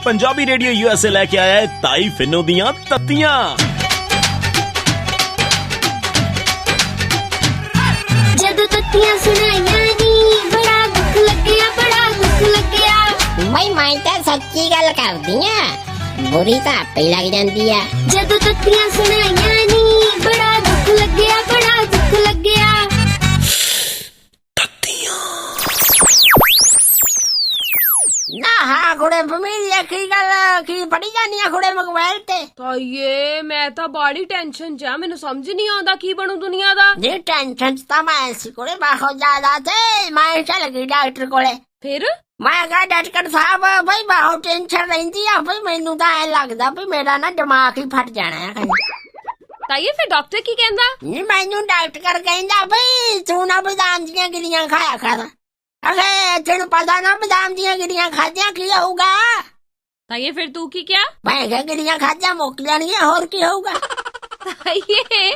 Punjabi radio USA लेके आया है ताई फिनो दियां तत्तियां। जदों तत्तियां सुनाइयां नी बड़ा दुख लग्या, बड़ा दुख लग्या। भाई मैं तो सच्ची गल करदी आ, बुरी तो आपे लग जांदी आ। जदों तत्तियां सुनाइयां नी बड़ा दुख लग्या, बड़ा दुख लग्या। ना हाँ कुड़े फमीलिया की गल की पढ़ी जानी आ कुड़े मोबाइल ते। ताइये मैं तो बड़ी टेंशन च आ, मैनू समझ नहीं आंदा की बनू दुनिया दा। जी टेंशन तो मैं सी कुड़े बहुत ज्यादा थे, मैं चल गई डॉक्टर कोले। फिर मैं कहा डॉक्टर साहब भाई बहुत टेंशन रहिंदी आ, भाई मैनू तो ऐ लगदा भी मेरा ना दिमाग ही फट जाना है कहीं। ताइये फिर डॉक्टर की कहंदा? नी मैनू डॉक्टर कहंदा भाई तू ना बादाम दियां गिरियां खाया कर। अरे तेनू पता ना बादाम दियां गिरियां खादियां की होगा। ताइये फिर तू की क्या? मैं क्या गिरियां खादियां मुक जानियां, होर की होगा। ताइये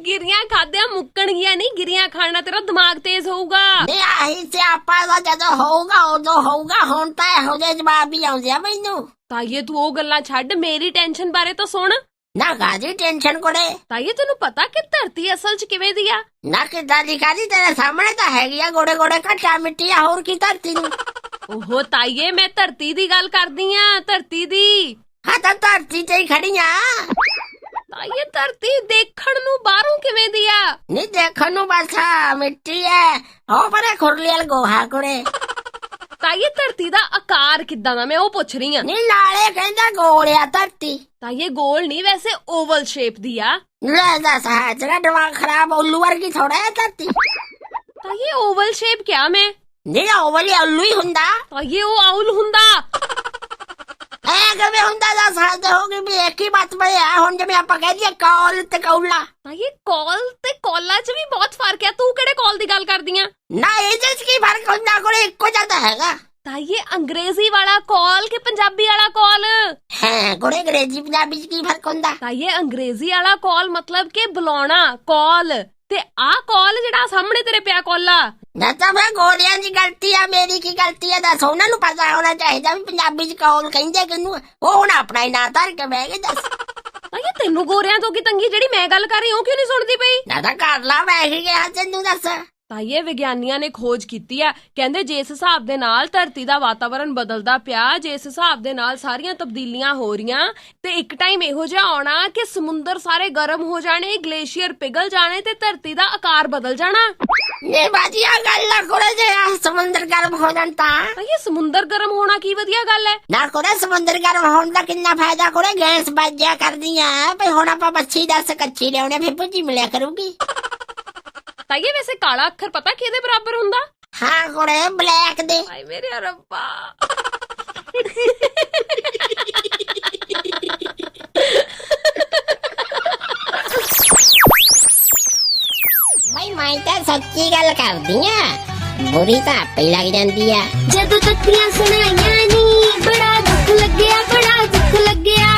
गिरियां खादियां मुक्कण गियां नहीं, गिरियां खाना तेरा दिमाग तेज होऊगा। नहीं आही से आपा दा जदों होऊगा उदों होऊगा, हुण तां इहो जिहे जवाब भी आउंदे आ मैनू। ताइये तू ओ गल्लां छड्ड, मेरी टेंशन बारे तो सुन। ना कादी टेंशन कुड़े। ताइये तेनू पता कि धरती असल च किवें दी आ? ना किदां दी कादी, तेरे सामने तो हैगी आ, गोड़े गोड़े घट्टा मिट्टी आ, होर की धरती नू। ओहो ताइये मैं धरती दी गल करदी आ, धरती दी। हाँ तां धरती ते ही खड़ी आ। ताइये धरती देखण नू बाहरों किवें दी आ? नहीं देखण नू बस मिट्टी है, हो परे खुरली वाल गोहा कुड़े। ताइये धरती दा आकार किदां दा, मैं ओ पुछ रही आ। नहीं नाले कहंदा गोल आ धरती। ताइये गोल नहीं, वैसे ओवल शेप दी आ। ले दस है तेरा दिमाग खराब, उल्लू वर्गी थोड़ा है धरती। ताइये ओवल शेप क्या मैं? नहीं ओवल उल्लू ही हुंदा। ताइये ओ आउल हुंदा। ऐ किवें हुंदा दस हद होगी भी एक ही बात पे है। हुण जिवें आपां कह दईए कौल ते कौला। ताइये कॉल ते कॉला च भी बहुत फर्क है, तू केड़े कॉल दी गल करदी आ? ना इहदे च की फर्क हुंदा कोई इक्को जिहा तां हैगा। ताइये अंग्रेजी वाला कॉल के पंजाबी वाला कॉल? है कोई अंग्रेजी पंजाबी च की फर्क हुंदा? ताइये अंग्रेजी वाला कॉल मतलब के बुलाना कॉल, ते आ कॉल जेड़ा सामने तेरे पिया कॉला। ना तां मैं गोलियां दी गलती आ, मेरी की गलती है? दस उन्हां नूं पता होना चाहिदा भी पंजाबी च कौल कहंदे किनूं। ओ हुण अपना ही नां धर के बह गए दस। ताइये तेनू गोरियां तो की तंगी जेड़ी मैं गल कर रही हूं क्यों नहीं सुनदी पई? ना तां कर ला, मैं ही कहा तैनूं दस। ताइये विग्यानियां ने खोज कीती है, कहंदे जिस हिसाब दे नाल धरती दा वातावरण बदलदा पिया, जिस हिसाब दे नाल सारियां तब्दीलियां हो रहीआं, ते एक टाइम इहो जिहा आउणा कि समुंदर सारे गर्म हो जाने, ग्लेशियर पिघल जाने ते धरती दा आकार बदल जाना। ये बाजिया गल ना करे जे समुंदर गर्म हो जान तां। ताइये समुंदर गर्म होना की वधिया गल है? ना करे समुंदर गर्म होण दा किन्ना फायदा करे, गैस बाजिया करदियां भई हुण आपां मच्छी दस कच्ची लियाउने फिर भुजी मिलिया करूगी। ताइये वैसे काला अखर पता किहदे बराबर हुंदा? हाँ कुड़े ब्लैक दे। हाय मेरे रब्बा। भाई मैं तो सच्ची गल करदी आ, बुरी तो आपे लग जांदी आ। जदों तत्तियां सुनाइयां नी बड़ा दुख लग्या, बड़ा दुख लग्या।